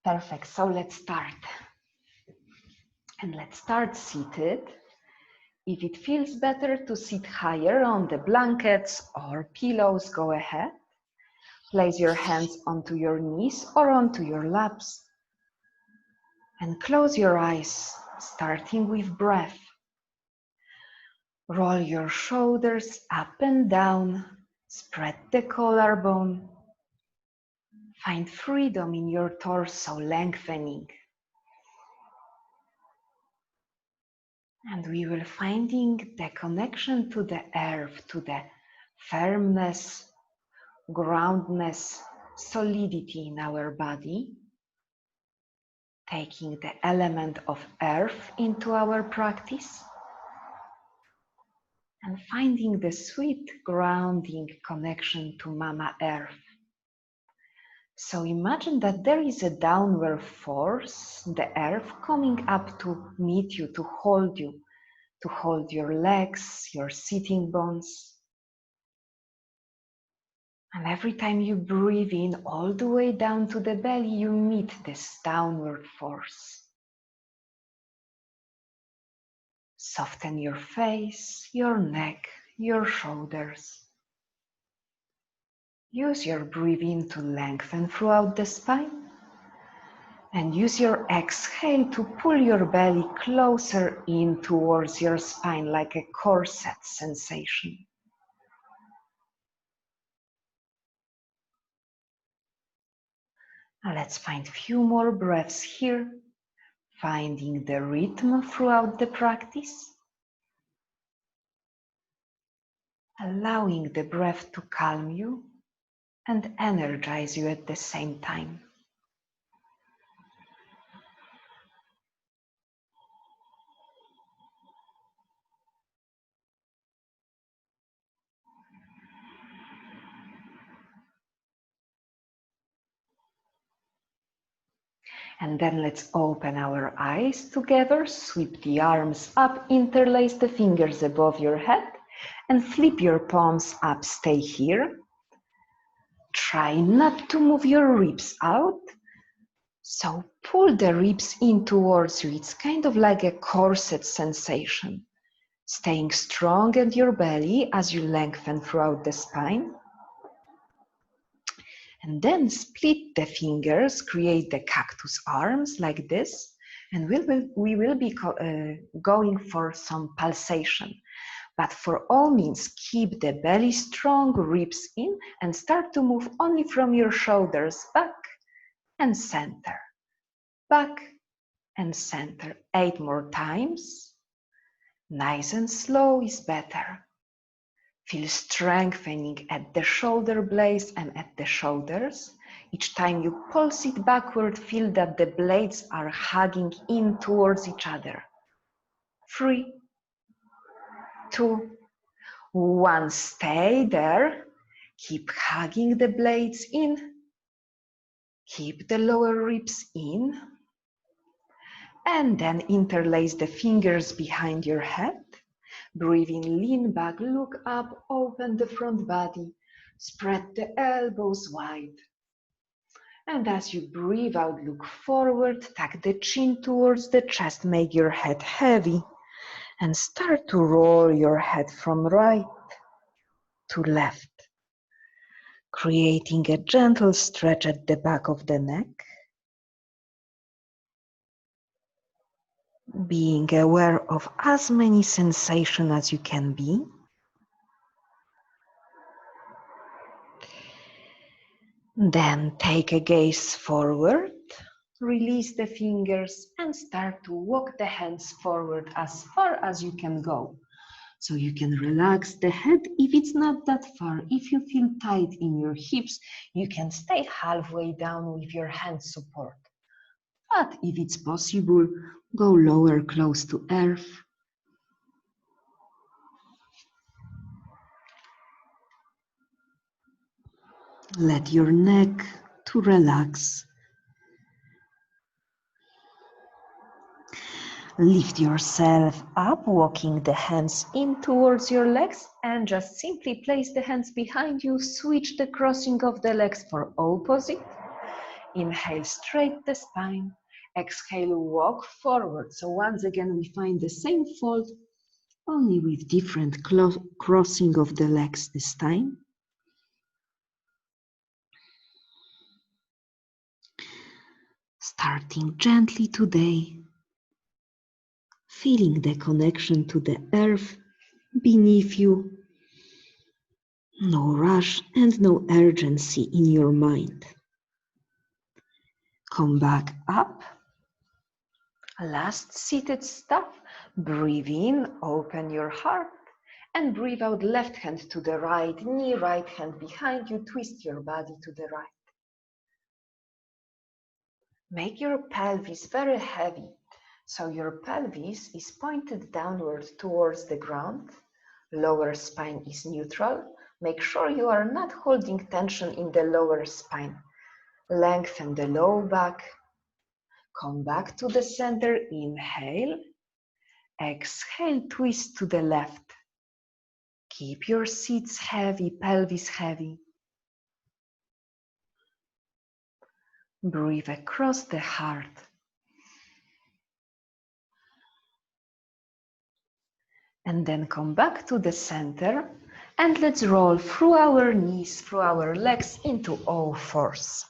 Perfect, so let's start. And let's start seated. If it feels better to sit higher on the blankets or pillows, go ahead. Place your hands onto your knees or onto your laps. And close your eyes, starting with breath. Roll your shoulders up and down. Spread the collarbone. Find freedom in your torso, lengthening. And we will finding the connection to the earth, to the firmness, groundness, solidity in our body. Taking the element of earth into our practice. And finding the sweet grounding connection to Mama Earth. So imagine that there is a downward force, the earth coming up to meet you, to hold your legs, your sitting bones. And every time you breathe in all the way down to the belly, you meet this downward force. Soften your face, your neck, your shoulders. Use your breathing to lengthen throughout the spine. And use your exhale to pull your belly closer in towards your spine like a corset sensation. Now let's find a few more breaths here, finding the rhythm throughout the practice. Allowing the breath to calm you and energize you at the same time. And then let's open our eyes together, sweep the arms up, interlace the fingers above your head, and flip your palms up, stay here. Try not to move your ribs out. So pull the ribs in towards you. It's kind of like a corset sensation. Staying strong at your belly as you lengthen throughout the spine. And then split the fingers, create the cactus arms like this. And we will be going for some pulsation. But for all means, keep the belly strong, ribs in, and start to move only from your shoulders back and center. Back and center. 8 more times. Nice and slow is better. Feel strengthening at the shoulder blades and at the shoulders. Each time you pulse it backward, feel that the blades are hugging in towards each other. 3, 2, 1. Stay there. Keep hugging the blades in. Keep the lower ribs in. And then interlace the fingers behind your head. Breathing, lean back, look up, open the front body, spread the elbows wide. And as you breathe out, look forward, tuck the chin towards the chest, make your head heavy, and start to roll your head from right to left, creating a gentle stretch at the back of the neck. Being aware of as many sensations as you can be. Then take a gaze forward, release the fingers and start to walk the hands forward as far as you can go. So you can relax the head if it's not that far. If you feel tight in your hips, you can stay halfway down with your hand support. But if it's possible, go lower, close to earth. Let your neck to relax. Lift yourself up, walking the hands in towards your legs, and just simply place the hands behind you. Switch the crossing of the legs for opposite. Inhale, straight the spine. Exhale, walk forward. So once again, we find the same fold, only with different crossing of the legs this time. Starting gently today, feeling the connection to the earth beneath you. No rush and no urgency in your mind. Come back up. Last seated stop. Breathe in, open your heart, and breathe out, left hand to the right, knee, right hand behind you, twist your body to the right. Make your pelvis very heavy, so your pelvis is pointed downward towards the ground. Lower spine is neutral. Make sure you are not holding tension in the lower spine. Lengthen the low back. Come back to the center, inhale. Exhale, twist to the left. Keep your seats heavy, pelvis heavy. Breathe across the heart. And then come back to the center and let's roll through our knees, through our legs into all fours.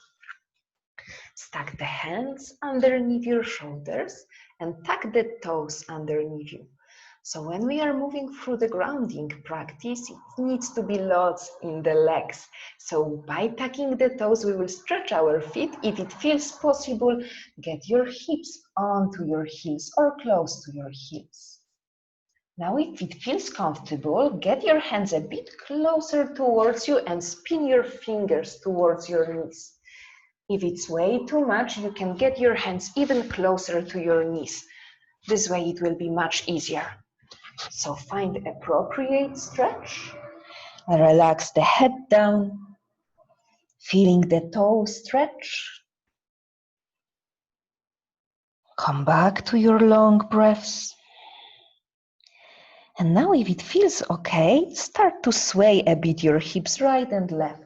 Stack the hands underneath your shoulders and tuck the toes underneath you. So when we are moving through the grounding practice, it needs to be lots in the legs. So by tucking the toes, we will stretch our feet. If it feels possible, get your hips onto your heels or close to your heels. Now, if it feels comfortable, get your hands a bit closer towards you and spin your fingers towards your knees. If it's way too much, you can get your hands even closer to your knees. This way it will be much easier. So find appropriate stretch. Relax the head down, feeling the toes stretch. Come back to your long breaths. And now if it feels okay, start to sway a bit your hips right and left.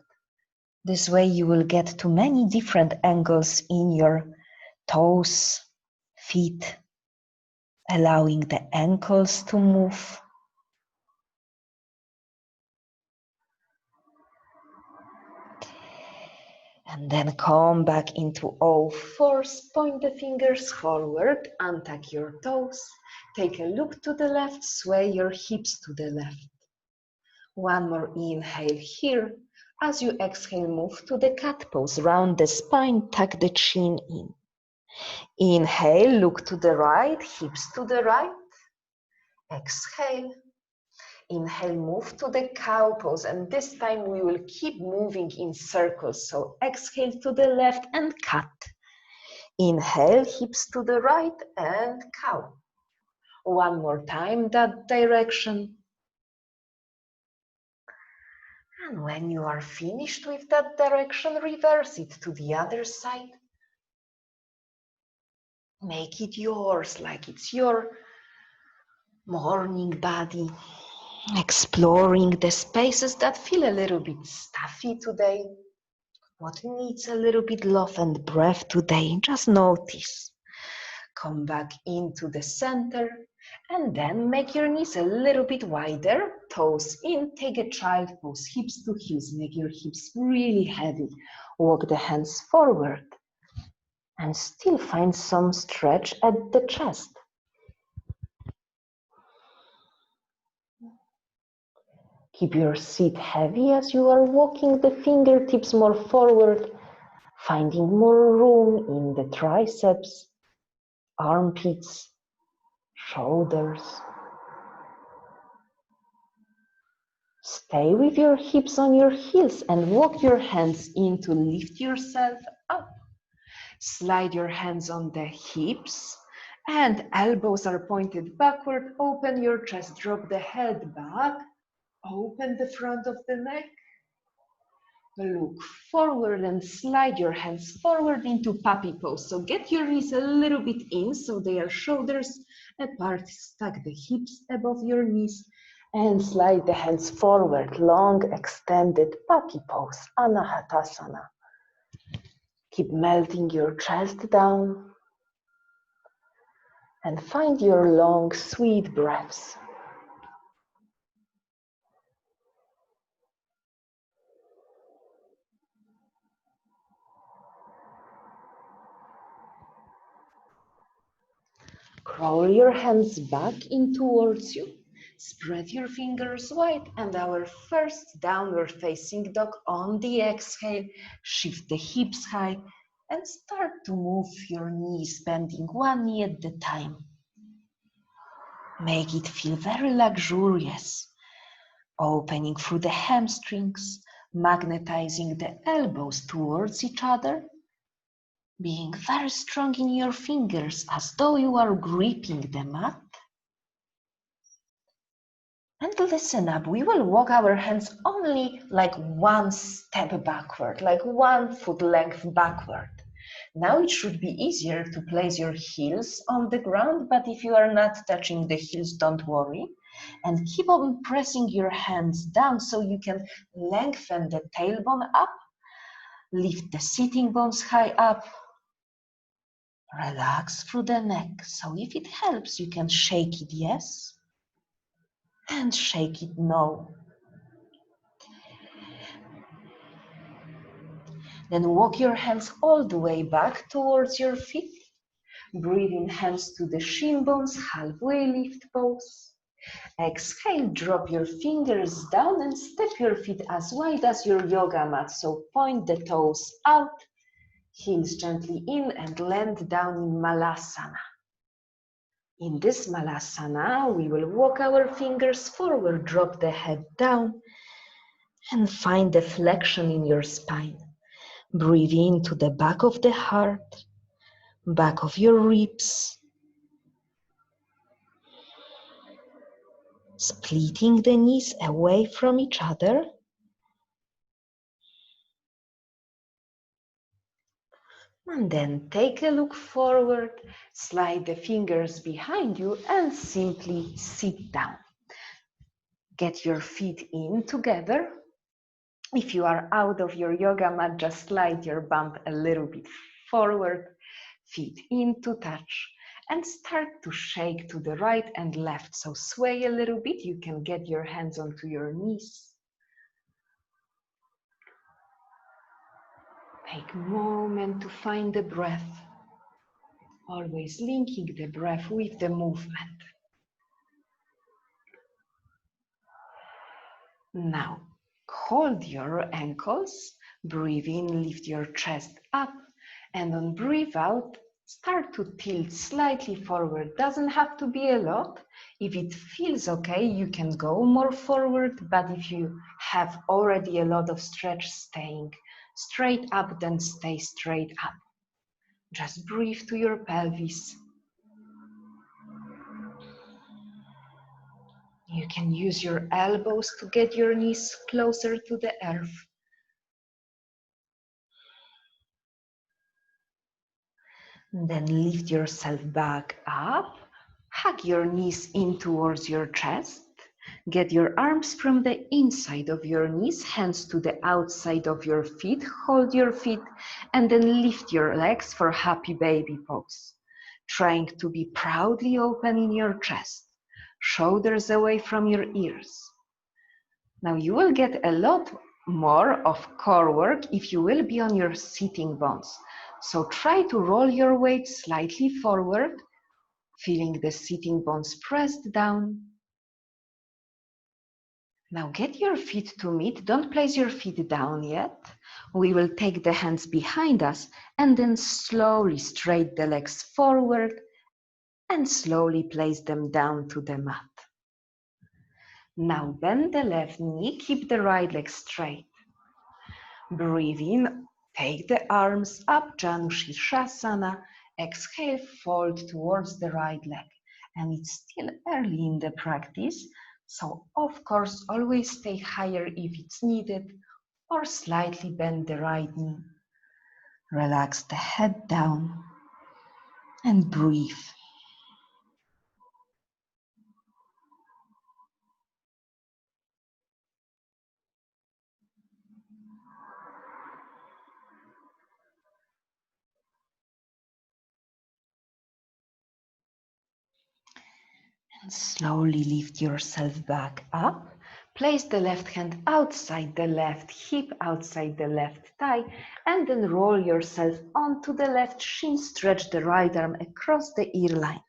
This way you will get to many different angles in your toes, feet, allowing the ankles to move. And then come back into all fours, point the fingers forward, untuck your toes, take a look to the left, sway your hips to the left. One more inhale here. As you exhale, move to the cat pose, round the spine, tuck the chin in. Inhale, look to the right, hips to the right. Exhale. Inhale, move to the cow pose, and this time we will keep moving in circles. So exhale to the left and cat. Inhale, hips to the right and cow. One more time, that direction. And when you are finished with that direction, reverse it to the other side. Make it yours, like it's your morning body. Exploring the spaces that feel a little bit stuffy today. What needs a little bit love and breath today? Just notice. Come back into the center and then make your knees a little bit wider. Toes in, take a child pose, hips to heels. Make your hips really heavy. Walk the hands forward and still find some stretch at the chest. Keep your seat heavy as you are walking the fingertips more forward, finding more room in the triceps, armpits, shoulders. Stay with your hips on your heels and walk your hands in to lift yourself up. Slide your hands on the hips and elbows are pointed backward. Open your chest, drop the head back. Open the front of the neck. Look forward and slide your hands forward into puppy pose. So get your knees a little bit in so they are shoulders apart. Stack the hips above your knees and slide the hands forward. Long extended puppy pose, Anahatasana. Keep melting your chest down and find your long, sweet breaths. Crawl your hands back in towards you. Spread your fingers wide and our first downward facing dog. On the exhale, shift the hips high and start to move your knees, bending one knee at a time. Make it feel very luxurious, opening through the hamstrings, magnetizing the elbows towards each other, being very strong in your fingers as though you are gripping the mat. And listen up, we will walk our hands only like one step backward, like 1 foot length backward. Now it should be easier to place your heels on the ground, but if you are not touching the heels, don't worry. And keep on pressing your hands down so you can lengthen the tailbone up, lift the sitting bones high up, relax through the neck. So if it helps, you can shake it yes, and shake it no. Then walk your hands all the way back towards your feet. Breathe in, hands to the shin bones, halfway lift pose. Exhale, drop your fingers down and step your feet as wide as your yoga mat. So point the toes out, heels gently in and land down in Malasana. In this Malasana, we will walk our fingers forward, drop the head down and find the flexion in your spine. Breathe into the back of the heart, back of your ribs, splitting the knees away from each other. And then take a look forward, slide the fingers behind you and simply sit down. Get your feet in together. If you are out of your yoga mat, just slide your bum a little bit forward, feet in to touch, and start to shake to the right and left. So sway a little bit, you can get your hands onto your knees. Take a moment to find the breath, always linking the breath with the movement. Now, hold your ankles, breathe in, lift your chest up, and on breathe out, start to tilt slightly forward. Doesn't have to be a lot. If it feels okay, you can go more forward, but if you have already a lot of stretch staying straight up, then stay straight up. Just breathe to your pelvis. You can use your elbows to get your knees closer to the earth. Then lift yourself back up, hug your knees in towards your chest, get your arms from the inside of your knees, hands to the outside of your feet, hold your feet, and then lift your legs for happy baby pose. Trying to be proudly open in your chest, shoulders away from your ears. Now you will get a lot more of core work if you will be on your sitting bones. So try to roll your weight slightly forward, feeling the sitting bones pressed down. Now get your feet to meet. Don't place your feet down yet. We will take the hands behind us and then slowly straight the legs forward and slowly place them down to the mat. Now bend the left knee, keep the right leg straight. Breathe in, take the arms up, Janu Shirshasana. Exhale, fold towards the right leg. And it's still early in the practice, so of course always stay higher if it's needed, or slightly bend the right knee. Relax the head down and breathe. Slowly lift yourself back up. Place the left hand outside the left hip, outside the left thigh, and then roll yourself onto the left shin. Stretch the right arm across the ear line.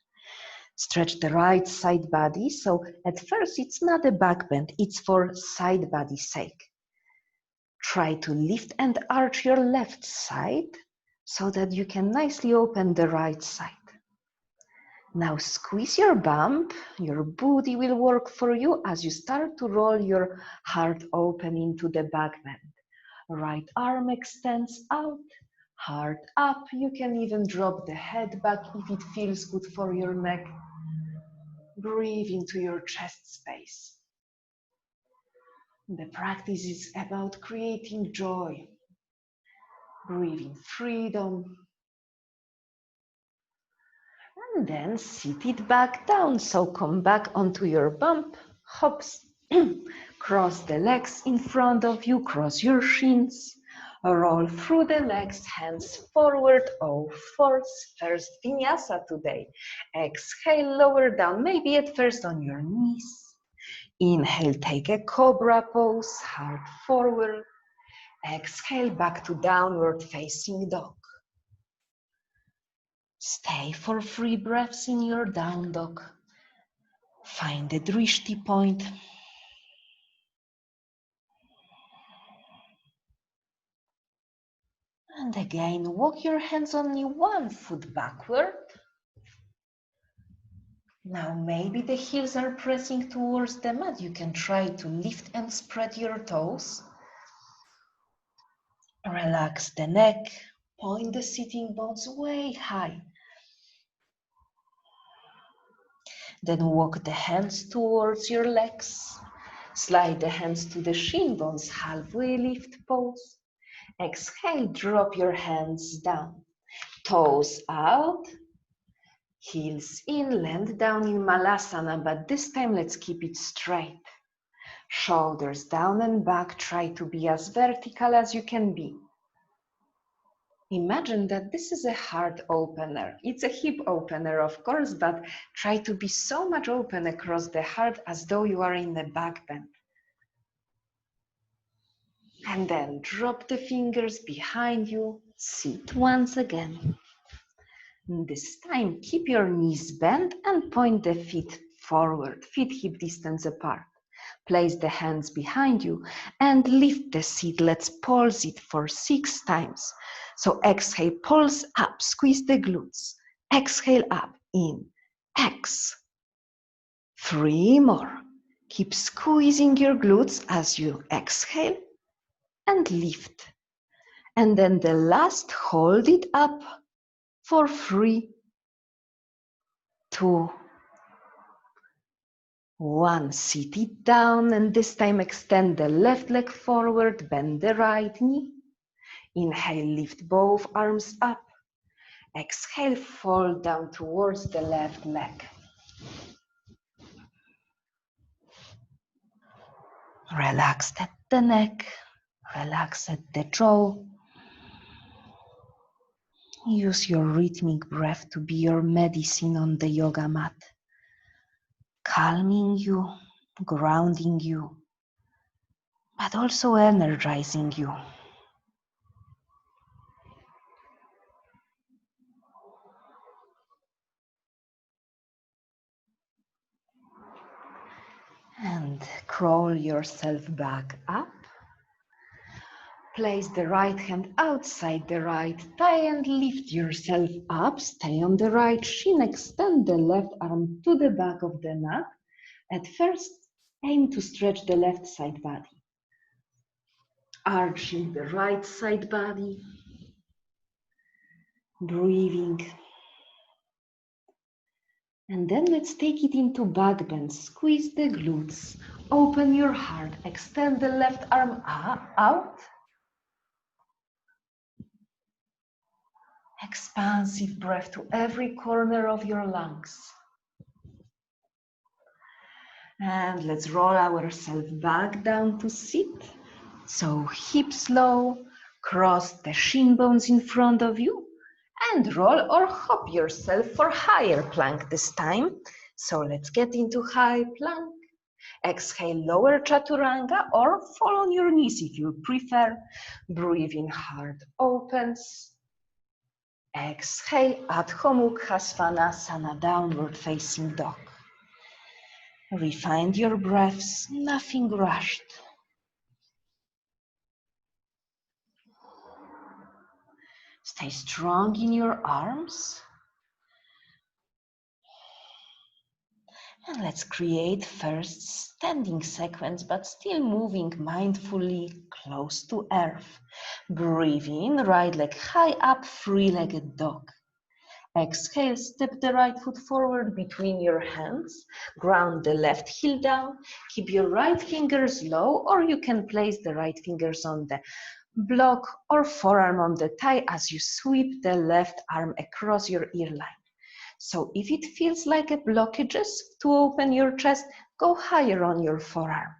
Stretch the right side body. So at first it's not a back bend, it's for side body sake. Try to lift and arch your left side so that you can nicely open the right side. Now squeeze your bump, your booty will work for you as you start to roll your heart open into the back bend. Right arm extends out, heart up. You can even drop the head back if it feels good for your neck. Breathe into your chest space. The practice is about creating joy, breathing freedom, and then sit it back down. So come back onto your bump, hops, cross the legs in front of you, cross your shins, roll through the legs, hands forward, all fours. First Vinyasa today. Exhale, lower down, maybe at first on your knees. Inhale, take a cobra pose, heart forward. Exhale, back to downward facing dog. Stay for 3 breaths in your down dog. Find the drishti point. And again, walk your hands only 1 foot backward. Now maybe the heels are pressing towards the mat. You can try to lift and spread your toes. Relax the neck. Point the sitting bones way high. Then walk the hands towards your legs. Slide the hands to the shin bones, halfway lift pose. Exhale, drop your hands down. Toes out, heels in, land down in Malasana, but this time let's keep it straight. Shoulders down and back, try to be as vertical as you can be. Imagine that this is a heart opener. It's a hip opener, of course, but try to be so much open across the heart as though you are in the back bend. And then drop the fingers behind you, sit once again. This time, keep your knees bent and point the feet forward, feet hip distance apart. Place the hands behind you and lift the seat. Let's pulse it for 6 times. So exhale, pulse up, squeeze the glutes. Exhale up, in, X. 3 more. Keep squeezing your glutes as you exhale and lift. And then the last, hold it up for 3, 2, 1. Sit it down, and this time extend the left leg forward, bend the right knee. Inhale, lift both arms up. Exhale, fall down towards the left leg. Relax at the neck, relax at the jaw. Use your rhythmic breath to be your medicine on the yoga mat, calming you, grounding you, but also energizing you. And crawl yourself back up. Place the right hand outside the right thigh and lift yourself up. Stay on the right shin. Extend the left arm to the back of the mat. At first, aim to stretch the left side body. Arching the right side body. Breathing. And then let's take it into back bend. Squeeze the glutes. Open your heart. Extend the left arm out. Expansive breath to every corner of your lungs. And let's roll ourselves back down to sit. So hips low, cross the shin bones in front of you, and roll or hop yourself for higher plank this time. So let's get into high plank. Exhale, lower Chaturanga or fall on your knees if you prefer. Breathe in, heart opens. Exhale, Adho Mukha Svanasana, downward facing dog. Refine your breaths, nothing rushed. Stay strong in your arms. And let's create first standing sequence, but still moving mindfully close to earth. Breathe in, right leg high up, three-legged dog. Exhale, step the right foot forward between your hands. Ground the left heel down. Keep your right fingers low, or you can place the right fingers on the block or forearm on the thigh as you sweep the left arm across your ear line. So if it feels like a blockages to open your chest, go higher on your forearm.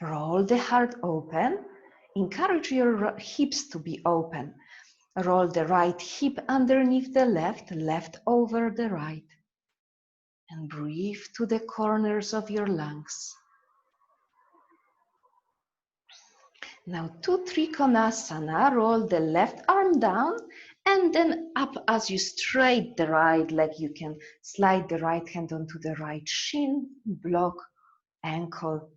Roll the heart open. Encourage your hips to be open. Roll the right hip underneath the left, left over the right. And breathe to the corners of your lungs. Now to Trikonasana, roll the left arm down and then up as you straight the right leg. You can slide the right hand onto the right shin, block, ankle.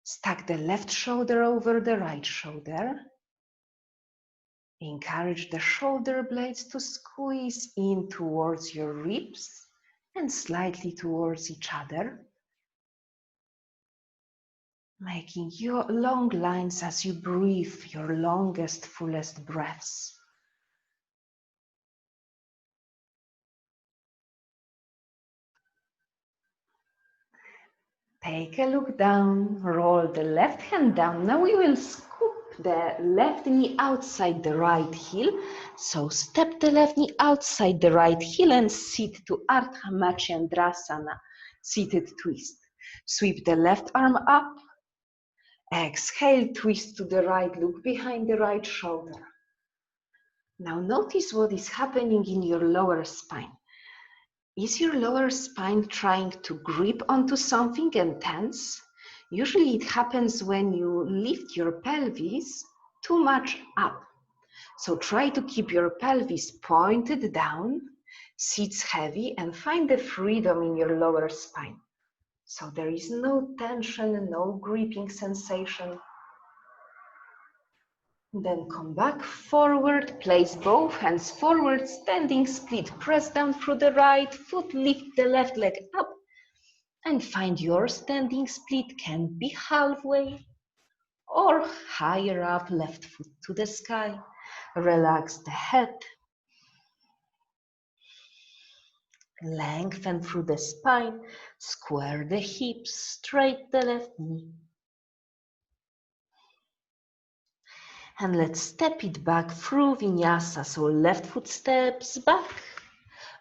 Stack the left shoulder over the right shoulder. Encourage the shoulder blades to squeeze in towards your ribs and slightly towards each other, making your long lines as you breathe your longest, fullest breaths. Take a look down, roll the left hand down. Now we will scoop the left knee outside the right heel. So step the left knee outside the right heel and sit to Ardha Matsyendrasana, seated twist. Sweep the left arm up. Exhale, twist to the right, look behind the right shoulder. Now notice what is happening in your lower spine. Is your lower spine trying to grip onto something and tense? Usually it happens when you lift your pelvis too much up. So try to keep your pelvis pointed down, sits heavy, and find the freedom in your lower spine. So there is no tension, no gripping sensation. Then come back forward, place both hands forward, standing split. Press down through the right foot, lift the left leg up, and find your standing split. Can be halfway or higher up, left foot to the sky. Relax the head. Lengthen through the spine, square the hips, straight the left knee. And let's step it back through Vinyasa. So left foot steps back,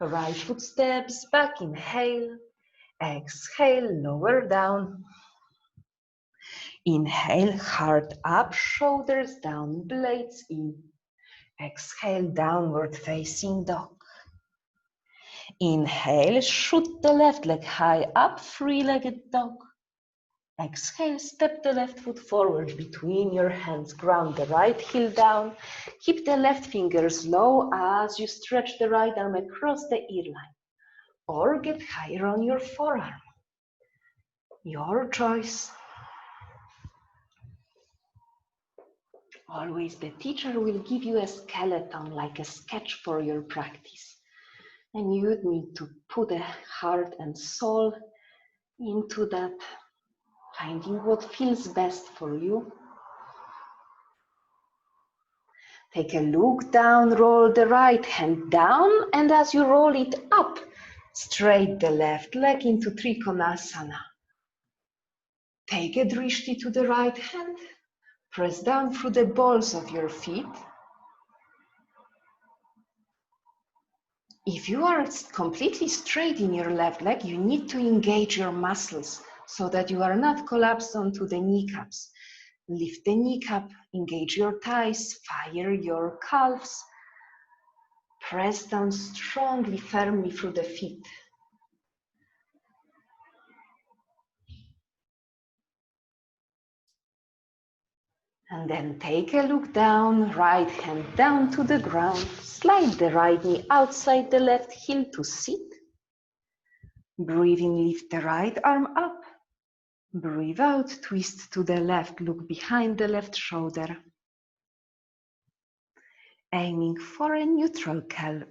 right foot steps back. Inhale, exhale, lower down. Inhale, heart up, shoulders down, blades in. Exhale, downward facing dog. Inhale, shoot the left leg high up, three-legged dog. Exhale, step the left foot forward between your hands, ground the right heel down, keep the left fingers low as you stretch the right arm across the ear line, or get higher on your forearm. Your choice. Always the teacher will give you a skeleton, like a sketch for your practice. And you need to put a heart and soul into that, finding what feels best for you. Take a look down, roll the right hand down, and as you roll it up, straight the left leg into Trikonasana. Take a drishti to the right hand, press down through the balls of your feet. If you are completely straight in your left leg, you need to engage your muscles so that you are not collapsed onto the kneecaps. Lift the kneecap, engage your thighs, fire your calves. Press down strongly, firmly through the feet. And then take a look down, right hand down to the ground. Slide the right knee outside the left heel to sit. Breathe in, lift the right arm up. Breathe out, twist to the left, look behind the left shoulder. Aiming for a neutral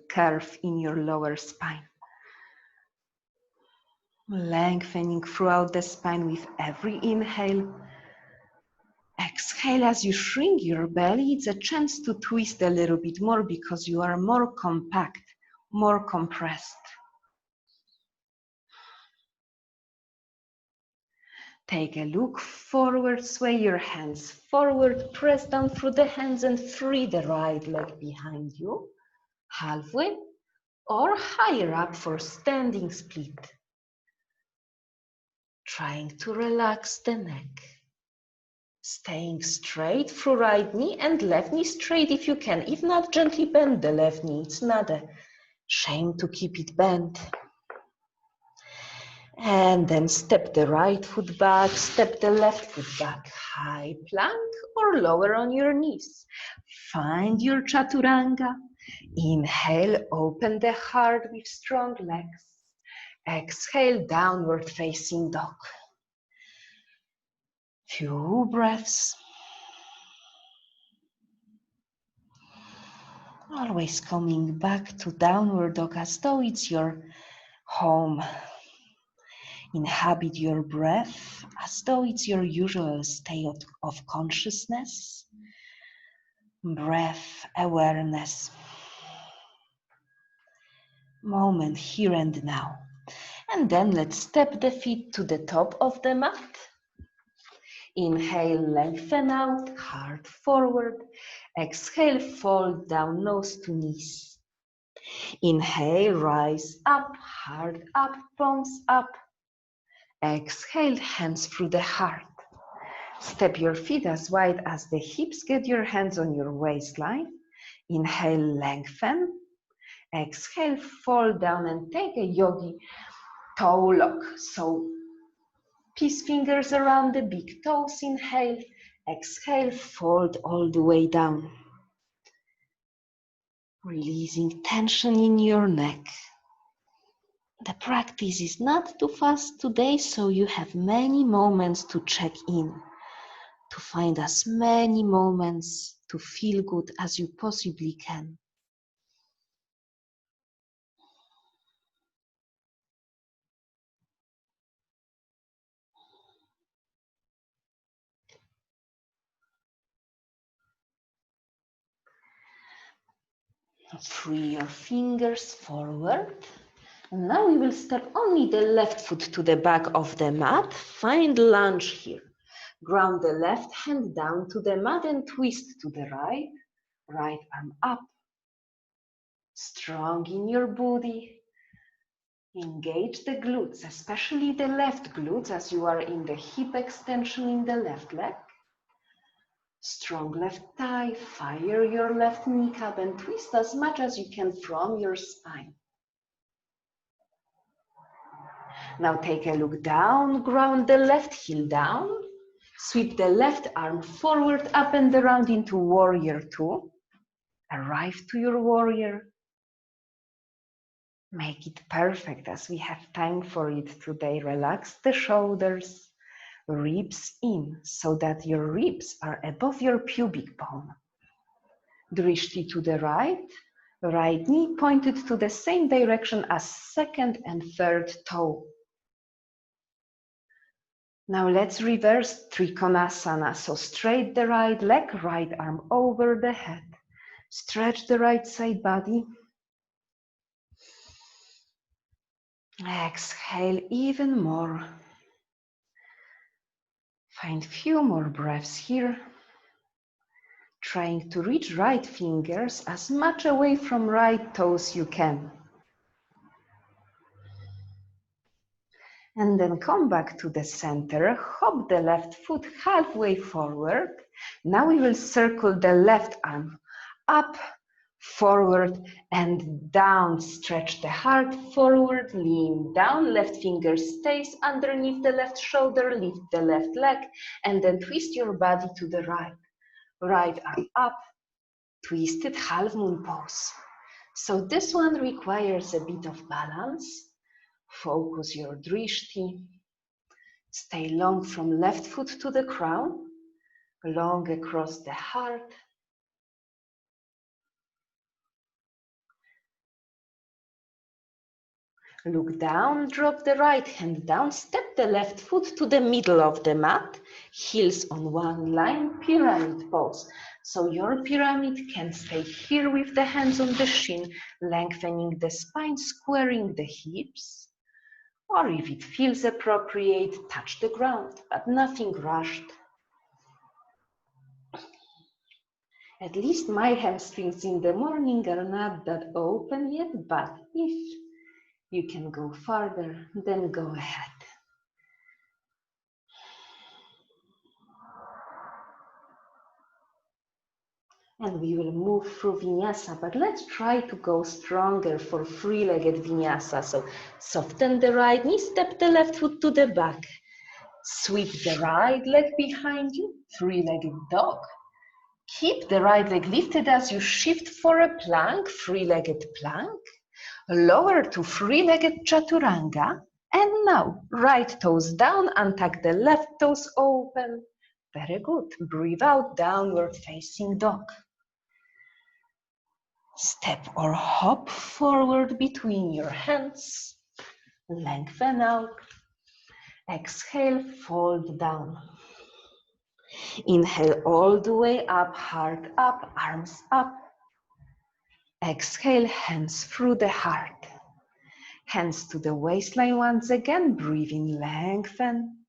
curve in your lower spine. Lengthening throughout the spine with every inhale. Exhale as you shrink your belly. It's a chance to twist a little bit more because you are more compact, more compressed. Take a look forward, sway your hands forward, press down through the hands and free the right leg behind you, halfway or higher up for standing split. Trying to relax the neck. Staying straight through right knee and left knee straight if you can. If not, gently bend the left knee. It's not a shame to keep it bent. And then step the right foot back, step the left foot back. High plank or lower on your knees. Find your Chaturanga. Inhale, open the heart with strong legs. Exhale, downward facing dog. Few breaths. Always coming back to downward dog as though it's your home. Inhabit your breath as though it's your usual state of consciousness. Breath awareness. Moment here and now. And then let's step the feet to the top of the mat. Inhale, lengthen out, heart forward. Exhale, fold down, nose to knees. Inhale, rise up, heart up, palms up. Exhale, hands through the heart. Step your feet as wide as the hips. Get your hands on your waistline. Inhale, lengthen. Exhale, fall down and take a Yogi Toe Lock. So, peace fingers around the big toes. Inhale. Exhale, fold all the way down. Releasing tension in your neck. The practice is not too fast today, so you have many moments to check in, to find as many moments to feel good as you possibly can. Free your fingers forward. And now we will step only the left foot to the back of the mat. Find lunge here. Ground the left hand down to the mat and twist to the right. Right arm up. Strong in your body. Engage the glutes, especially the left glutes as you are in the hip extension in the left leg. Strong left thigh, fire your left kneecap and twist as much as you can from your spine. Now take a look down, ground the left heel down, sweep the left arm forward, up and around into warrior two. Arrive to your warrior. Make it perfect as we have time for it today. Relax the shoulders, ribs in so that your ribs are above your pubic bone. Drishti to the right, right knee pointed to the same direction as second and third toe. Now let's reverse Trikonasana. So straight the right leg, right arm over the head. Stretch the right side body. Exhale even more. Find few more breaths here. Trying to reach right fingers as much away from right toes you can. And then come back to the center, hop the left foot halfway forward. Now we will circle the left arm up, forward and down. Stretch the heart forward, lean down, left finger stays underneath the left shoulder, lift the left leg, and then twist your body to the right. Right arm up, twisted half moon pose. So this one requires a bit of balance. Focus your drishti. Stay long from left foot to the crown, long across the heart. Look down, drop the right hand down, step the left foot to the middle of the mat, heels on one line, pyramid pose. So your pyramid can stay here with the hands on the shin, lengthening the spine, squaring the hips. Or if it feels appropriate, touch the ground, but nothing rushed. At least my hamstrings in the morning are not that open yet, but if you can go farther, then go ahead. And we will move through Vinyasa, but let's try to go stronger for three-legged Vinyasa. So soften the right knee, step the left foot to the back. Sweep the right leg behind you, three-legged dog. Keep the right leg lifted as you shift for a plank, three-legged plank. Lower to three-legged Chaturanga. And now, right toes down, untuck the left toes open. Very good. Breathe out, downward facing dog. Step or hop forward between your hands. Lengthen out. Exhale, fold down. Inhale all the way up, heart up, arms up. Exhale, hands through the heart. Hands to the waistline once again. Breathe in, lengthen.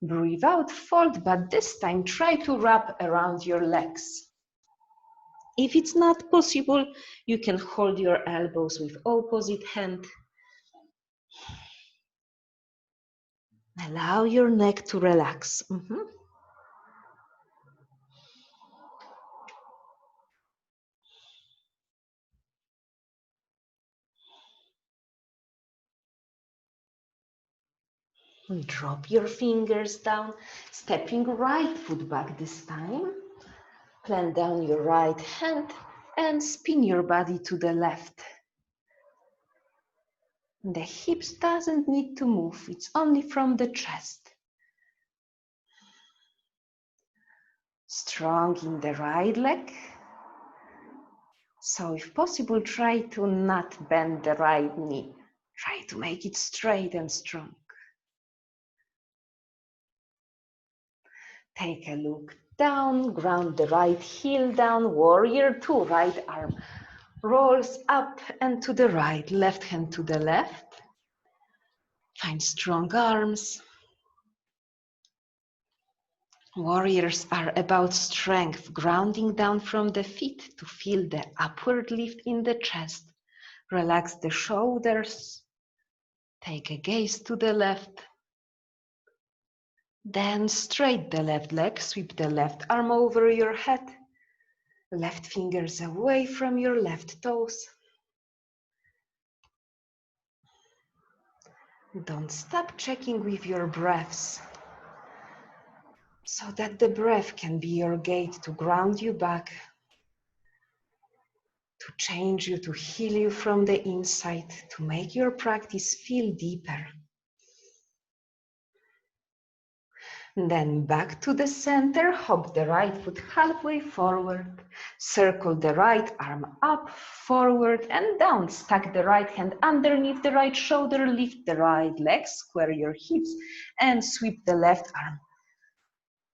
Breathe out, fold, but this time try to wrap around your legs. If it's not possible, you can hold your elbows with opposite hand. Allow your neck to relax. Drop your fingers down, stepping right foot back this time. Plant down your right hand and spin your body to the left. The hips doesn't need to move, it's only from the chest. Strong in the right leg. So if possible, try to not bend the right knee. Try to make it straight and strong. Take a look down, ground the right heel down, warrior two, right arm rolls up and to the right, left hand to the left. Find strong arms. Warriors are about strength, grounding down from the feet to feel the upward lift in the chest. Relax the shoulders. Take a gaze to the left. Then straight the left leg, sweep the left arm over your head. Left fingers away from your left toes. Don't stop checking with your breaths, so that the breath can be your gate to ground you back, to change you, to heal you from the inside, to make your practice feel deeper. Then back to the center, hop the right foot halfway forward, circle the right arm up, forward and down, stack the right hand underneath the right shoulder, lift the right leg, square your hips and sweep the left arm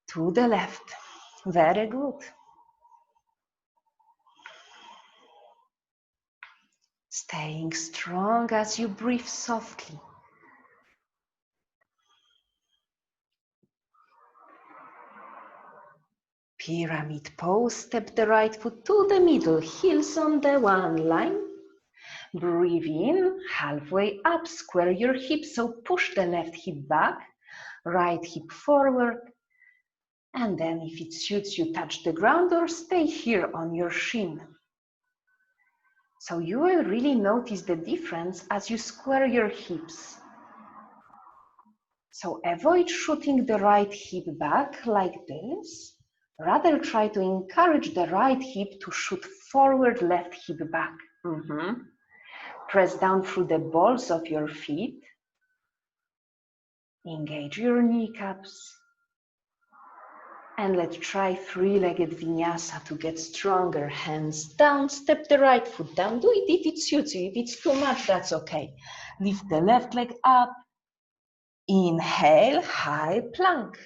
to the left. Very good. Staying strong as you breathe softly. Pyramid pose, step the right foot to the middle, heels on the one line. Breathe in, halfway up, square your hips, so push the left hip back, right hip forward. And then if it suits you, touch the ground or stay here on your shin. So you will really notice the difference as you square your hips. So avoid shooting the right hip back like this. Rather try to encourage the right hip to shoot forward, left hip back. Press down through the balls of your feet. Engage your kneecaps. And let's try three-legged Vinyasa to get stronger. Hands down, step the right foot down. Do it if it suits you. If it's too much, that's okay. Lift the left leg up. Inhale, high plank.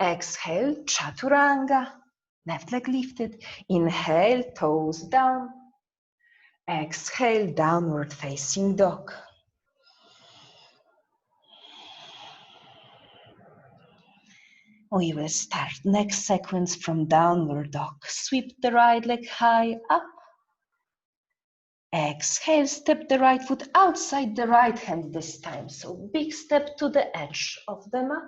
Exhale, Chaturanga. Left leg lifted. Inhale, toes down. Exhale, downward facing dog. We will start next sequence from downward dog. Sweep the right leg high up. Exhale, step the right foot outside the right hand this time. So big step to the edge of the mat.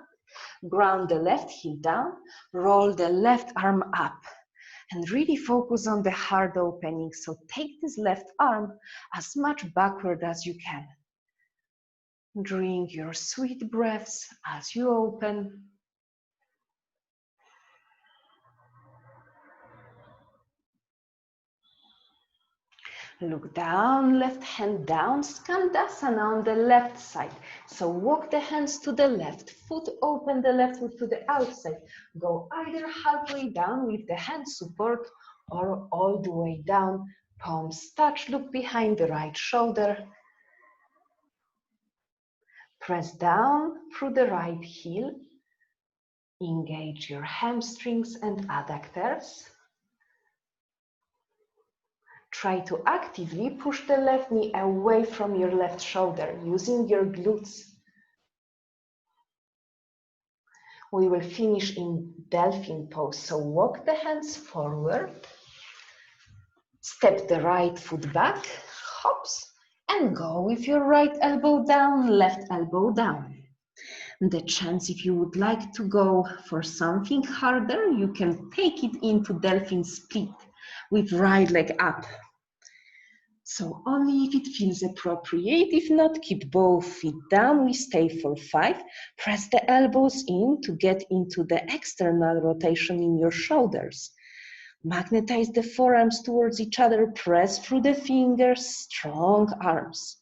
Ground the left heel down. Roll the left arm up. And really focus on the heart opening. So take this left arm as much backward as you can. Drink your sweet breaths as you open. Look down, left hand down, Skandasana on the left side. So walk the hands to the left, foot open the left foot to the outside. Go either halfway down with the hand support or all the way down. Palms touch, look behind the right shoulder. Press down through the right heel. Engage your hamstrings and adductors. Try to actively push the left knee away from your left shoulder using your glutes. We will finish in dolphin pose. So walk the hands forward, step the right foot back, hops, and go with your right elbow down, left elbow down. The chance if you would like to go for something harder, you can take it into dolphin split with right leg up. So only if it feels appropriate. If not, keep both feet down. We stay for 5. Press the elbows in to get into the external rotation in your shoulders. Magnetize the forearms towards each other. Press through the fingers, strong arms.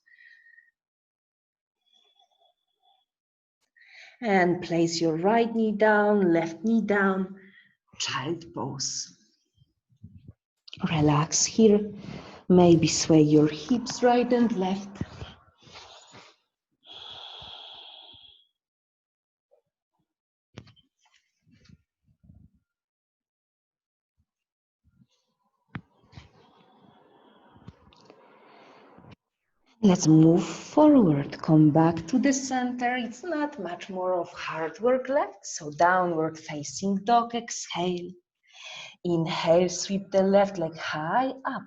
And place your right knee down, left knee down, child pose. Relax here. Maybe sway your hips right and left. Let's move forward, come back to the center. It's not much more of hard work left. So downward facing dog, exhale. Inhale, sweep the left leg high up.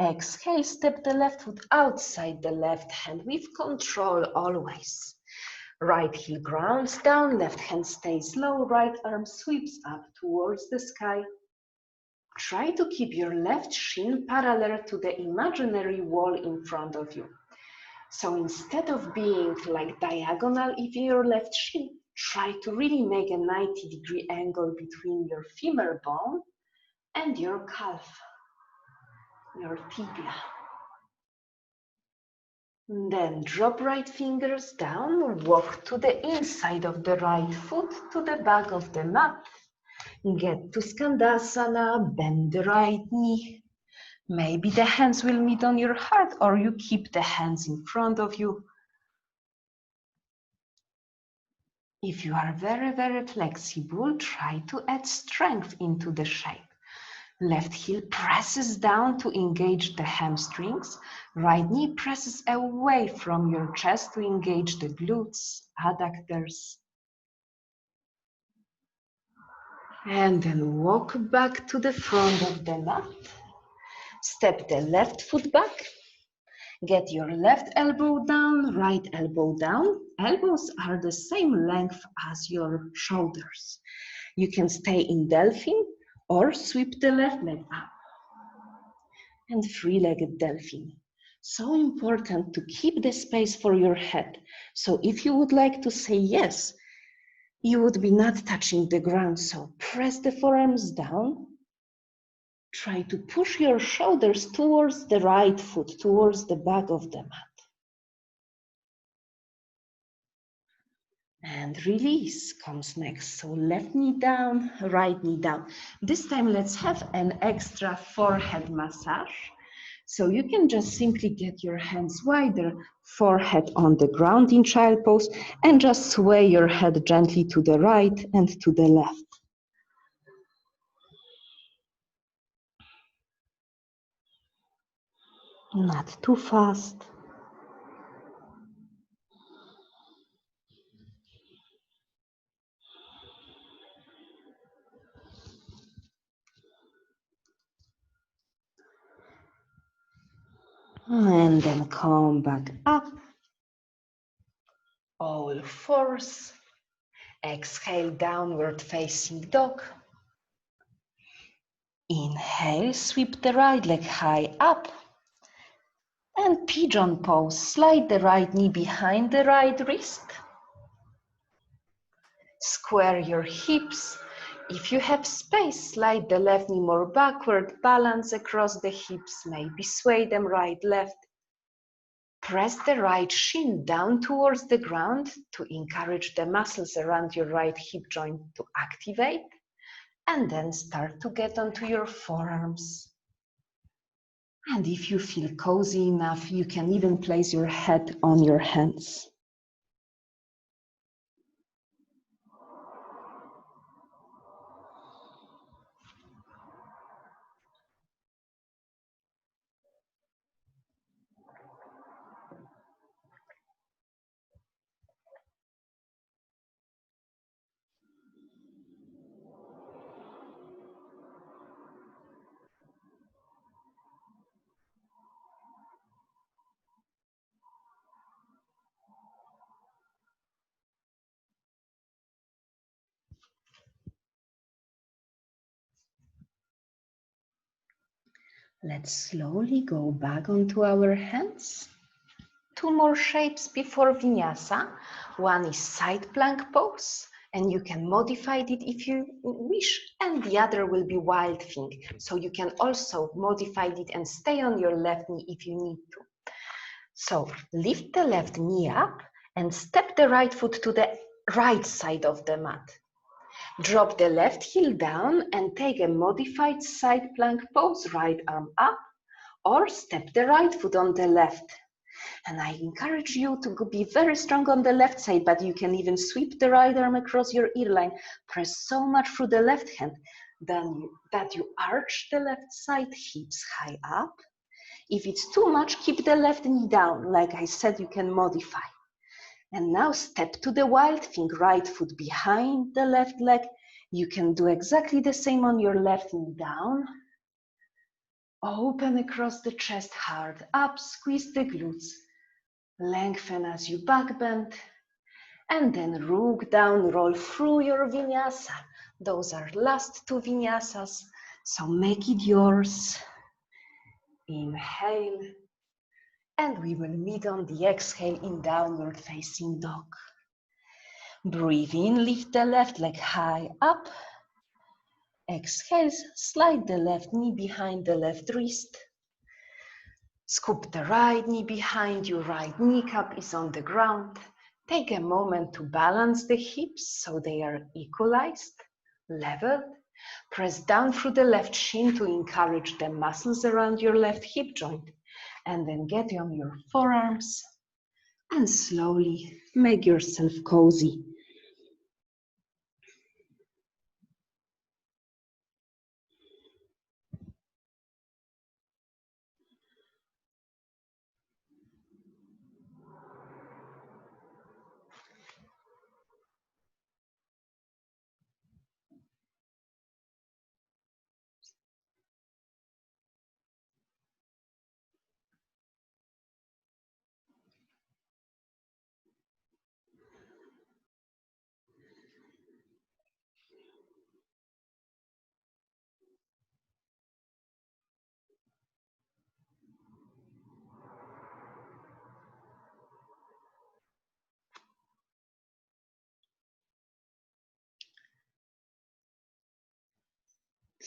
Exhale, step the left foot outside the left hand with control always. Right heel grounds down, left hand stays low, right arm sweeps up towards the sky. Try to keep your left shin parallel to the imaginary wall in front of you. So instead of being like diagonal in your left shin, try to really make a 90-degree angle between your femur bone and your calf, your tibia. Then drop right fingers down, walk to the inside of the right foot to the back of the mat. Get to Skandasana, bend the right knee. Maybe the hands will meet on your heart or you keep the hands in front of you. If you are very, very flexible, try to add strength into the shape. Left heel presses down to engage the hamstrings. Right knee presses away from your chest to engage the glutes, adductors. And then walk back to the front of the mat. Step the left foot back. Get your left elbow down, right elbow down. Elbows are the same length as your shoulders. You can stay in dolphin or sweep the left leg up. and three-legged dolphin. So important to keep the space for your head. So if you would like to say yes, you would be not touching the ground. So press the forearms down. Try to push your shoulders towards the right foot, towards the back of the mat. And release comes next. So left knee down, right knee down. This time let's have an extra forehead massage. So you can just simply get your hands wider, forehead on the ground in child pose, and just sway your head gently to the right and to the left. Not too fast. And then come back up. All fours. Exhale, downward facing dog. Inhale, sweep the right leg high up. And pigeon pose, slide the right knee behind the right wrist. Square your hips. If you have space, slide the left knee more backward, balance across the hips, maybe sway them right, left. Press the right shin down towards the ground to encourage the muscles around your right hip joint to activate, and then start to get onto your forearms. And if you feel cozy enough, you can even place your head on your hands. Let's slowly go back onto our hands. Two more shapes before Vinyasa. One is side plank pose, and you can modify it if you wish, and the other will be wild thing. So you can also modify it and stay on your left knee if you need to. So lift the left knee up and step the right foot to the right side of the mat. Drop the left heel down and take a modified side plank pose, right arm up, or step the right foot on the left. And I encourage you to be very strong on the left side, but you can even sweep the right arm across your ear line. Press so much through the left hand that you arch the left side, hips high up. If it's too much, keep the left knee down. Like I said, you can modify. And now step to the wild thing, right foot behind the left leg. You can do exactly the same on your left knee down. Open across the chest, hard up, squeeze the glutes. Lengthen as you back bend. And then rook down, roll through your vinyasa. Those are last two vinyasas, so make it yours. Inhale. And we will meet on the exhale in downward facing dog. Breathe in, lift the left leg high up. Exhale, slide the left knee behind the left wrist. Scoop the right knee behind you, right kneecap is on the ground. Take a moment to balance the hips so they are equalized, leveled. Press down through the left shin to encourage the muscles around your left hip joint. And then get on your forearms and slowly make yourself cozy.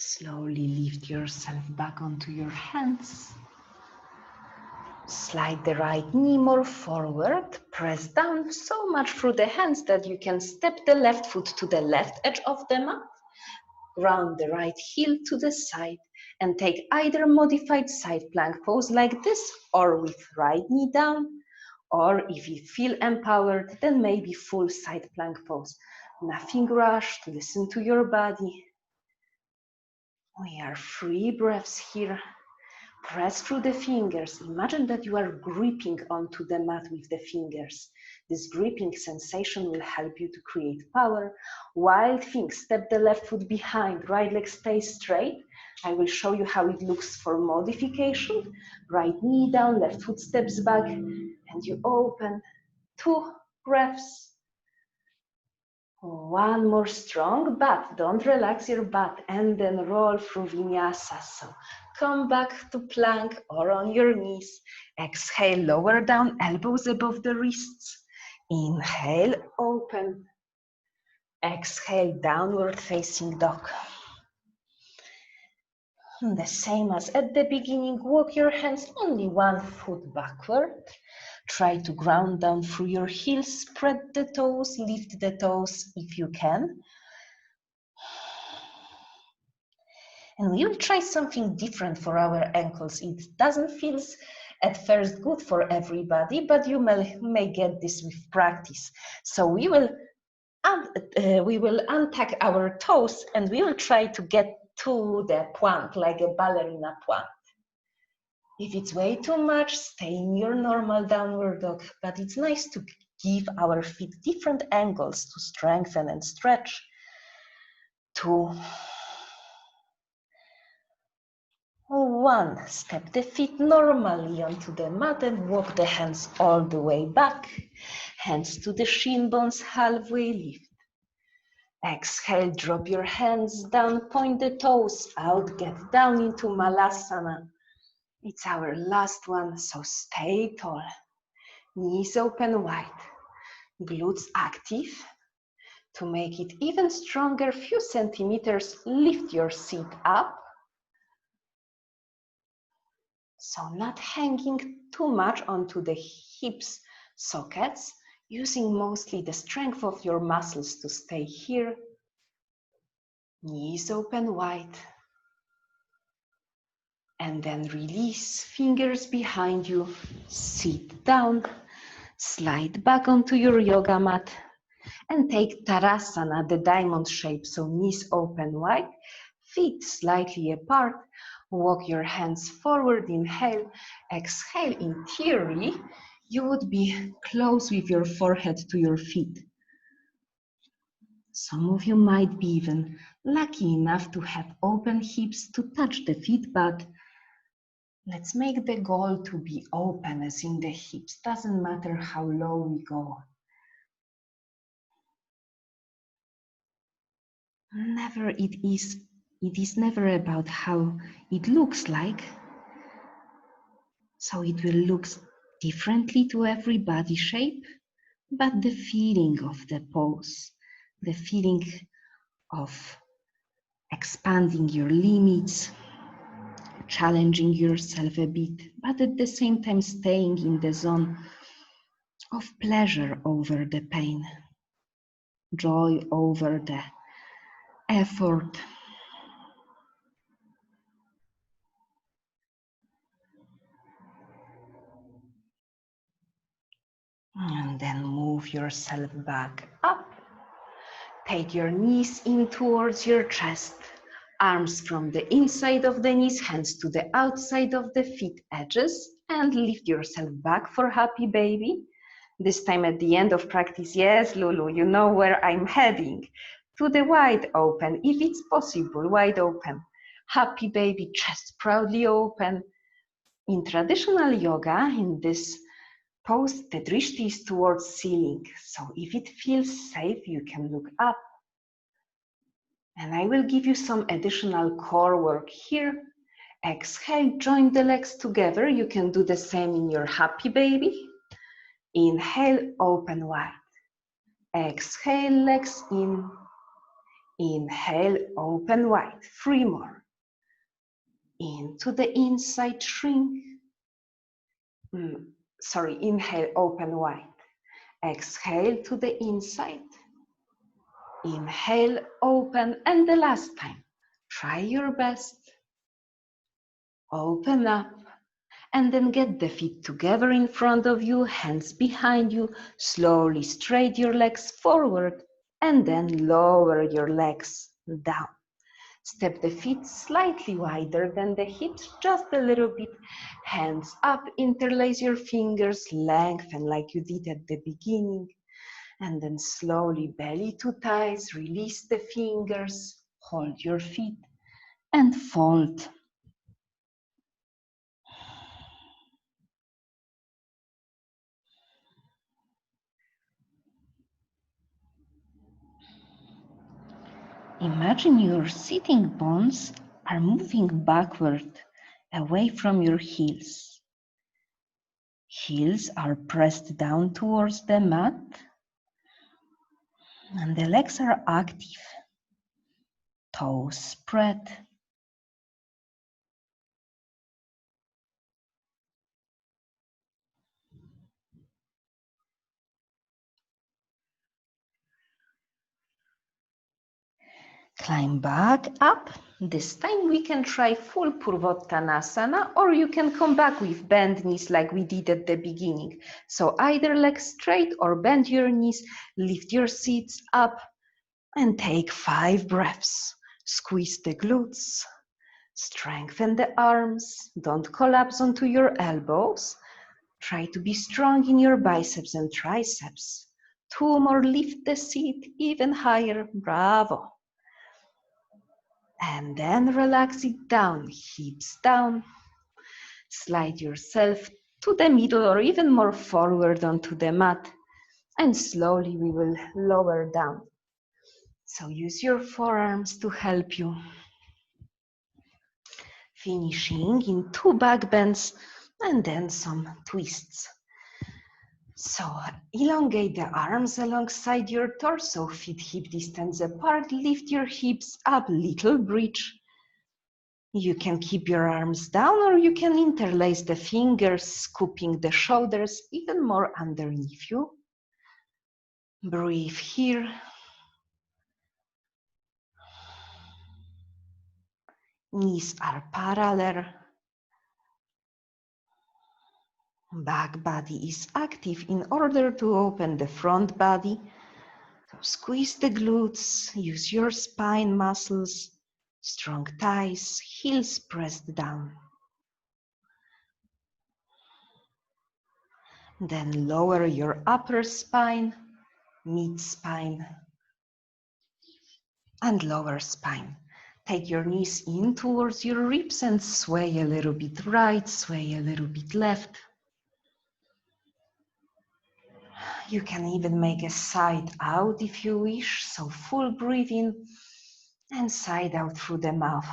Slowly lift yourself back onto your hands. Slide the right knee more forward, press down so much through the hands that you can step the left foot to the left edge of the mat, ground the right heel to the side, and take either modified side plank pose like this, or with right knee down, or if you feel empowered, then maybe full side plank pose. Nothing rushed, listen to your body. We are 3 breaths here. Press through the fingers. Imagine that you are gripping onto the mat with the fingers. This gripping sensation will help you to create power. Wild thing, step the left foot behind, right leg stays straight. I will show you how it looks for modification. Right knee down, left foot steps back, and you open. 2 breaths. One more strong, but don't relax your butt, and then roll through Vinyasa. So come back to plank or on your knees. Exhale, lower down, elbows above the wrists. Inhale, open. Exhale, downward facing dog. The same as at the beginning, walk your hands only 1 foot backward. Try to ground down through your heels, spread the toes, lift the toes if you can. And we will try something different for our ankles. It doesn't feel at first good for everybody, but you may get this with practice. So we will untuck our toes and we will try to get to the pointe, like a ballerina pointe. If it's way too much, stay in your normal downward dog, but it's nice to give our feet different angles to strengthen and stretch. 2, 1, step the feet normally onto the mat and walk the hands all the way back. Hands to the shin bones, halfway lift. Exhale, drop your hands down, point the toes out, get down into Malasana. It's our last one, so stay tall. Knees open wide, glutes active. To make it even stronger, few centimeters, lift your seat up. So not hanging too much onto the hips sockets, using mostly the strength of your muscles to stay here. Knees open wide. And then release, fingers behind you, sit down, slide back onto your yoga mat, and take Tarasana, the diamond shape, so knees open wide, feet slightly apart. Walk your hands forward, inhale, exhale. In theory, you would be close with your forehead to your feet. Some of you might be even lucky enough to have open hips to touch the feet, but let's make the goal to be open, as in the hips. Doesn't matter how low we go. It is never about how it looks like. So it will look differently to every body shape, but the feeling of the pose, the feeling of expanding your limits, challenging yourself a bit, but at the same time staying in the zone of pleasure over the pain, joy over the effort. And then move yourself back up. Take your knees in towards your chest. Arms from the inside of the knees, hands to the outside of the feet edges, and lift yourself back for happy baby. This time at the end of practice, yes, Lulu, you know where I'm heading. To the wide open, if it's possible, wide open. Happy baby, chest proudly open. In traditional yoga, in this pose, the drishti is towards ceiling. So if it feels safe, you can look up. And I will give you some additional core work here. Exhale, join the legs together. You can do the same in your happy baby. Inhale, open wide. Exhale, legs in. Inhale, open wide. 3 more. Into the inside, shrink. Inhale, open wide. Exhale to the inside. Inhale, open, and the last time. Try your best. Open up, and then get the feet together in front of you, hands behind you. Slowly straight your legs forward, and then lower your legs down. Step the feet slightly wider than the hips, just a little bit. Hands up, interlace your fingers, lengthen like you did at the beginning. And then slowly belly to thighs, release the fingers, hold your feet and fold. Imagine your sitting bones are moving backward, away from your heels. Heels are pressed down towards the mat, and the legs are active. Toes spread. Climb back up. This time we can try full Purvottanasana, or you can come back with bent knees like we did at the beginning. So either leg straight or bend your knees, lift your seats up and take 5 breaths. Squeeze the glutes, strengthen the arms, don't collapse onto your elbows. Try to be strong in your biceps and triceps. 2 more, lift the seat even higher, bravo. And then relax it down, hips down. Slide yourself to the middle or even more forward onto the mat. And slowly we will lower down. So use your forearms to help you. Finishing in 2 back bends and then some twists. So elongate the arms alongside your torso, feet hip distance apart, lift your hips up, little bridge. You can keep your arms down or you can interlace the fingers, scooping the shoulders even more underneath you. Breathe here. Knees are parallel. Back body is active in order to open the front body. So squeeze the glutes, use your spine muscles, strong thighs, heels pressed down. Then lower your upper spine, mid spine, and lower spine. Take your knees in towards your ribs and sway a little bit right, sway a little bit left. You can even make a side out if you wish, so full breathe in and side out through the mouth.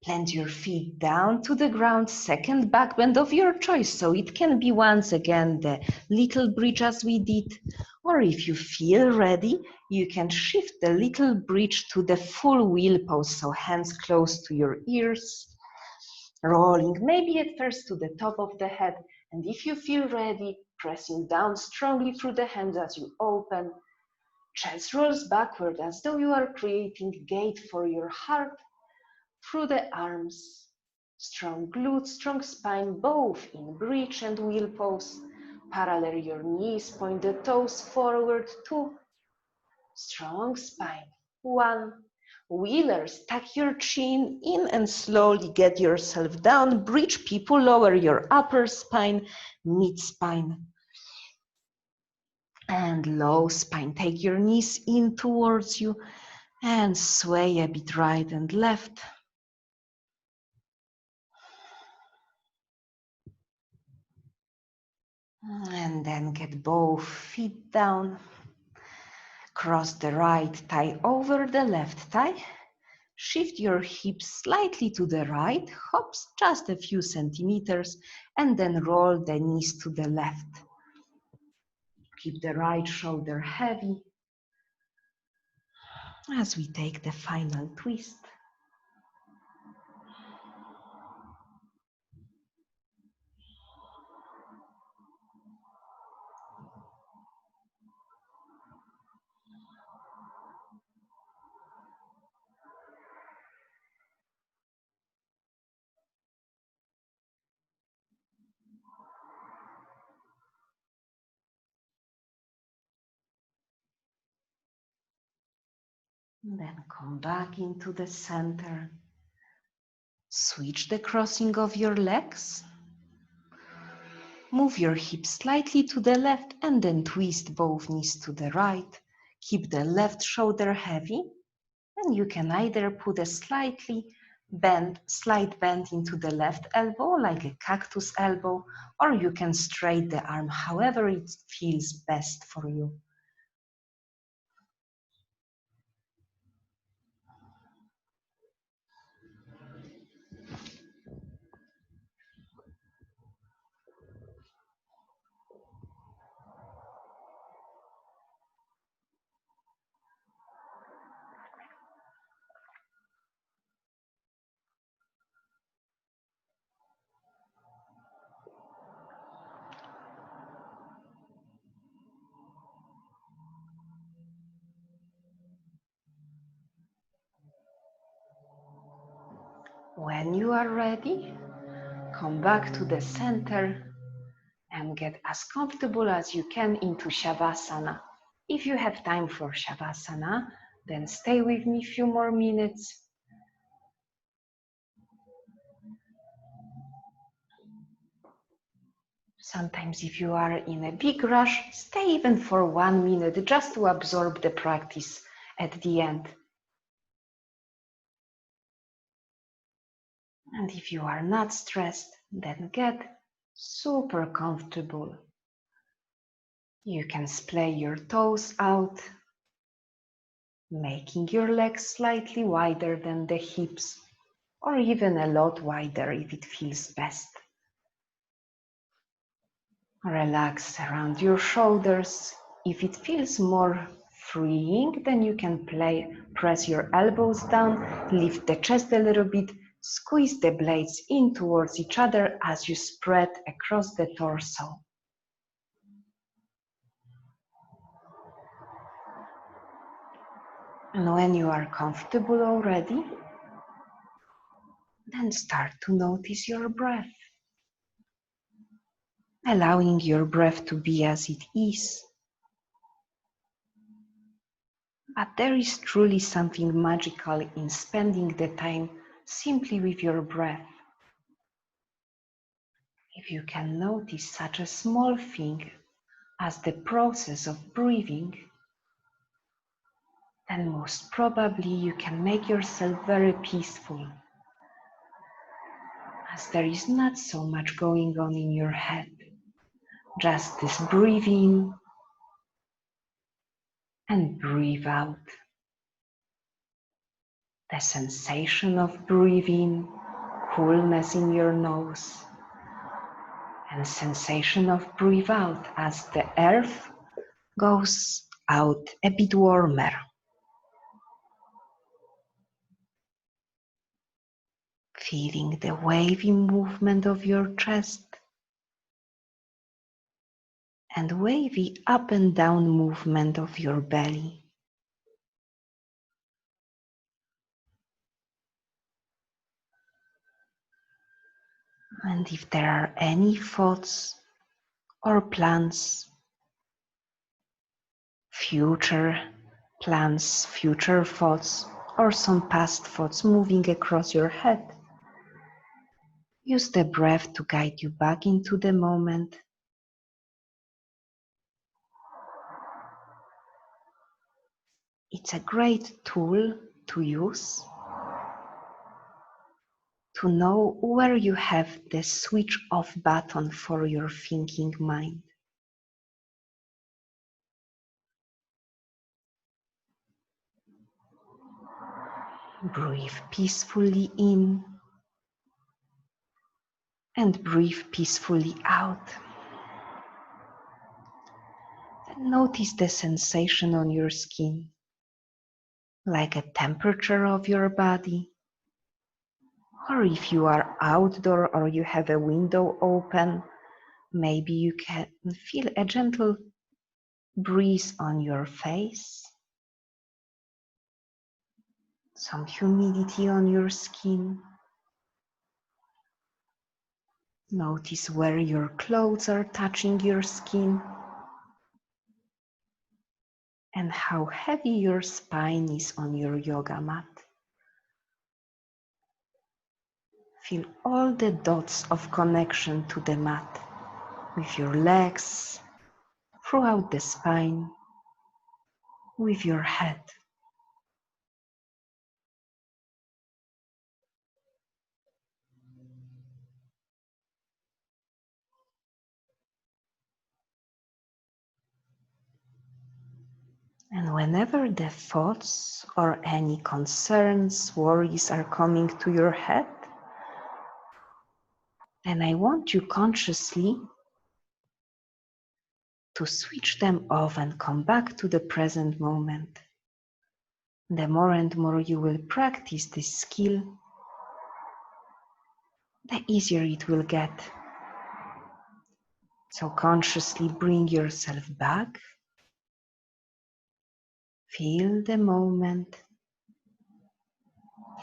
Plant your feet down to the ground, second back bend of your choice. So it can be once again the little bridge as we did, or if you feel ready, you can shift the little bridge to the full wheel pose. So hands close to your ears, rolling maybe at first to the top of the head. And if you feel ready, pressing down strongly through the hands as you open. Chest rolls backward as though you are creating a gate for your heart. Through the arms, strong glutes, strong spine, both in bridge and wheel pose. Parallel your knees, point the toes forward, 2. Strong spine, 1. Wheelers, tuck your chin in and slowly get yourself down. Bridge people, lower your upper spine, mid spine, and low spine. Take your knees in towards you and sway a bit right and left. And then get both feet down. Cross the right thigh over the left thigh. Shift your hips slightly to the right, hops just a few centimeters, and then roll the knees to the left. keep the right shoulder heavy as we take the final twist. Then come back into the center. Switch the crossing of your legs. Move your hips slightly to the left and then twist both knees to the right. Keep the left shoulder heavy, and you can either put a slight bend into the left elbow like a cactus elbow, or you can straighten the arm however it feels best for you. When you are ready, come back to the center and get as comfortable as you can into Shavasana. If you have time for Shavasana, then stay with me a few more minutes. Sometimes if you are in a big rush, stay even for 1 minute just to absorb the practice at the end. And if you are not stressed, then get super comfortable. You can splay your toes out, making your legs slightly wider than the hips, or even a lot wider if it feels best. Relax around your shoulders. If it feels more freeing, then you can press your elbows down, lift the chest a little bit, squeeze the blades in towards each other as you spread across the torso. And when you are comfortable already, then start to notice your breath. Allowing your breath to be as it is. But there is truly something magical in spending the time simply with your breath. If you can notice such a small thing as the process of breathing, then most probably you can make yourself very peaceful, as there is not so much going on in your head. Just this breathe in and breathe out. The sensation of breathing, coolness in your nose, and sensation of breathe out as the earth goes out a bit warmer. Feeling the wavy movement of your chest and wavy up and down movement of your belly. And if there are any thoughts or plans, future plans, future thoughts, or some past thoughts moving across your head, use the breath to guide you back into the moment. It's a great tool to use to know where you have the switch off button for your thinking mind. Breathe peacefully in and breathe peacefully out. Notice the sensation on your skin, like a temperature of your body. Or if you are outdoor or you have a window open, maybe you can feel a gentle breeze on your face, some humidity on your skin. Notice where your clothes are touching your skin and how heavy your spine is on your yoga mat. Feel all the dots of connection to the mat with your legs, throughout the spine, with your head. And whenever the thoughts or any concerns, worries are coming to your head, then I want you consciously to switch them off and come back to the present moment. The more and more you will practice this skill, the easier it will get. So consciously bring yourself back. Feel the moment.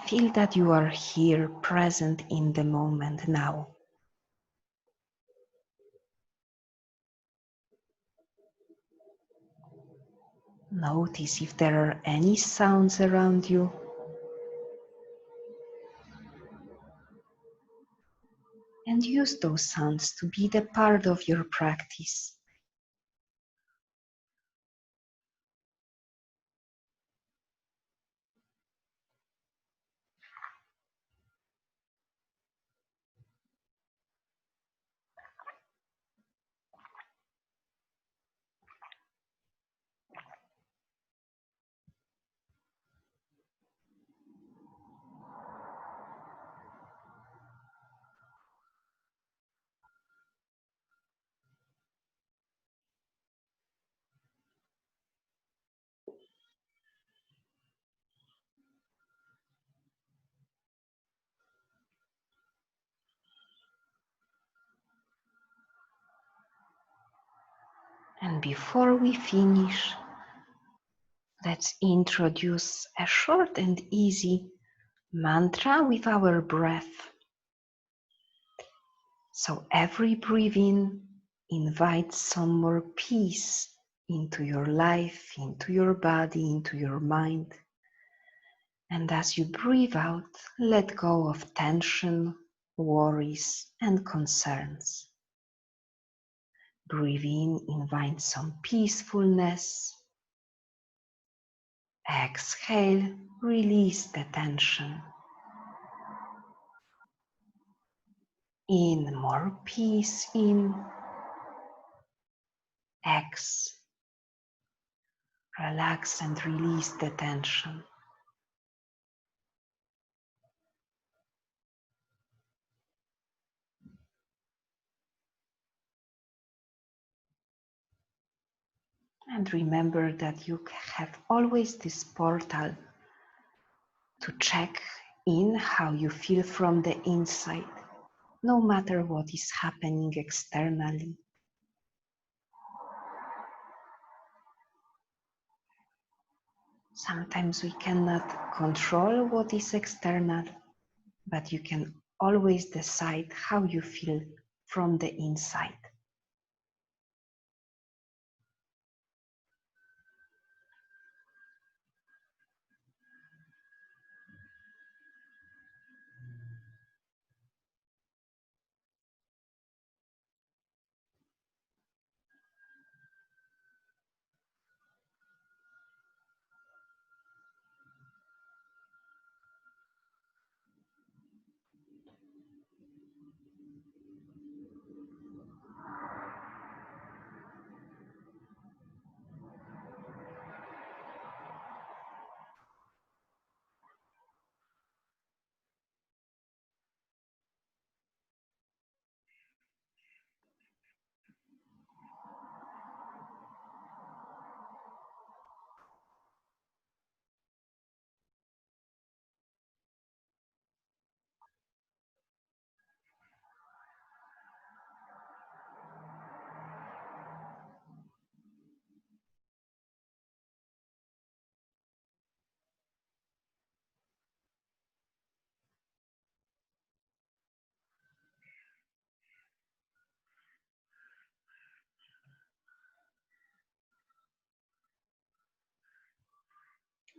Feel that you are here, present in the moment now. Notice if there are any sounds around you. And use those sounds to be the part of your practice. And before we finish, let's introduce a short and easy mantra with our breath. So every breath in invites some more peace into your life, into your body, into your mind. And as you breathe out, let go of tension, worries, and concerns. Breathe in invites some peacefulness. Exhale, release the tension. In, more peace in. Exhale, relax and release the tension. And remember that you have always this portal to check in how you feel from the inside, no matter what is happening externally. Sometimes we cannot control what is external, but you can always decide how you feel from the inside.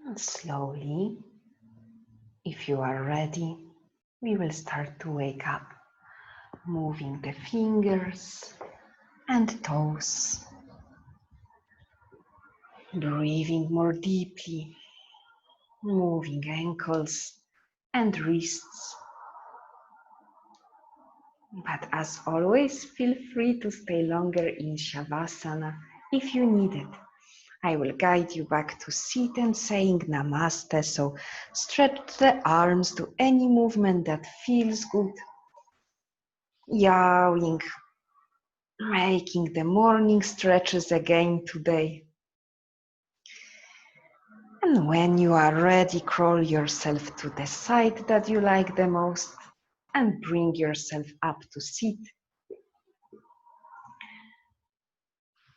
And slowly, if you are ready, we will start to wake up, moving the fingers and toes, breathing more deeply, moving ankles and wrists. But as always, feel free to stay longer in Shavasana if you need it. I will guide you back to seat and saying Namaste, so stretch the arms to any movement that feels good. Yawing, making the morning stretches again today. And when you are ready, crawl yourself to the side that you like the most and bring yourself up to seat.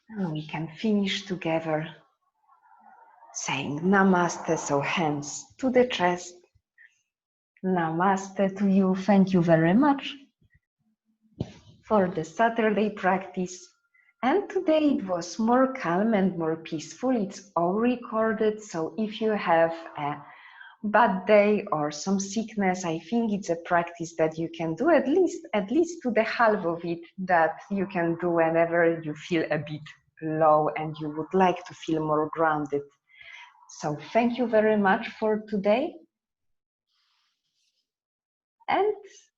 And we can finish together saying Namaste, so hands to the chest. Namaste to you. Thank you very much for the Saturday practice. And today it was more calm and more peaceful. It's all recorded. So if you have a bad day or some sickness, I think it's a practice that you can do at least to the half of it that you can do whenever you feel a bit low and you would like to feel more grounded. So thank you very much for today. And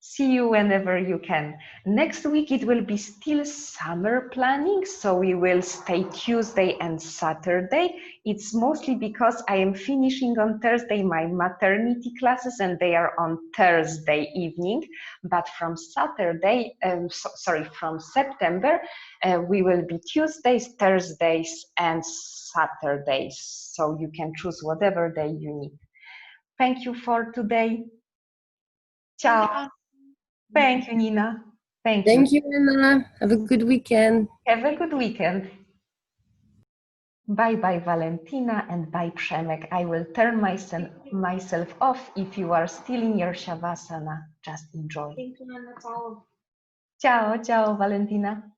see you whenever you can. Next week it will be still summer planning, so we will stay Tuesday and Saturday. It's mostly because I am finishing on Thursday my maternity classes and they are on Thursday evening, but from from September we will be Tuesdays, Thursdays and Saturdays, so you can choose whatever day you need. Thank you for today. Ciao. Thank you, Nina. Thank you. Thank you, Anna. Have a good weekend. Have a good weekend. Bye bye, Valentina, and bye, Przemek. I will turn myself off if you are still in your Shavasana. Just enjoy. Thank you, Anna. Ciao, ciao, Valentina.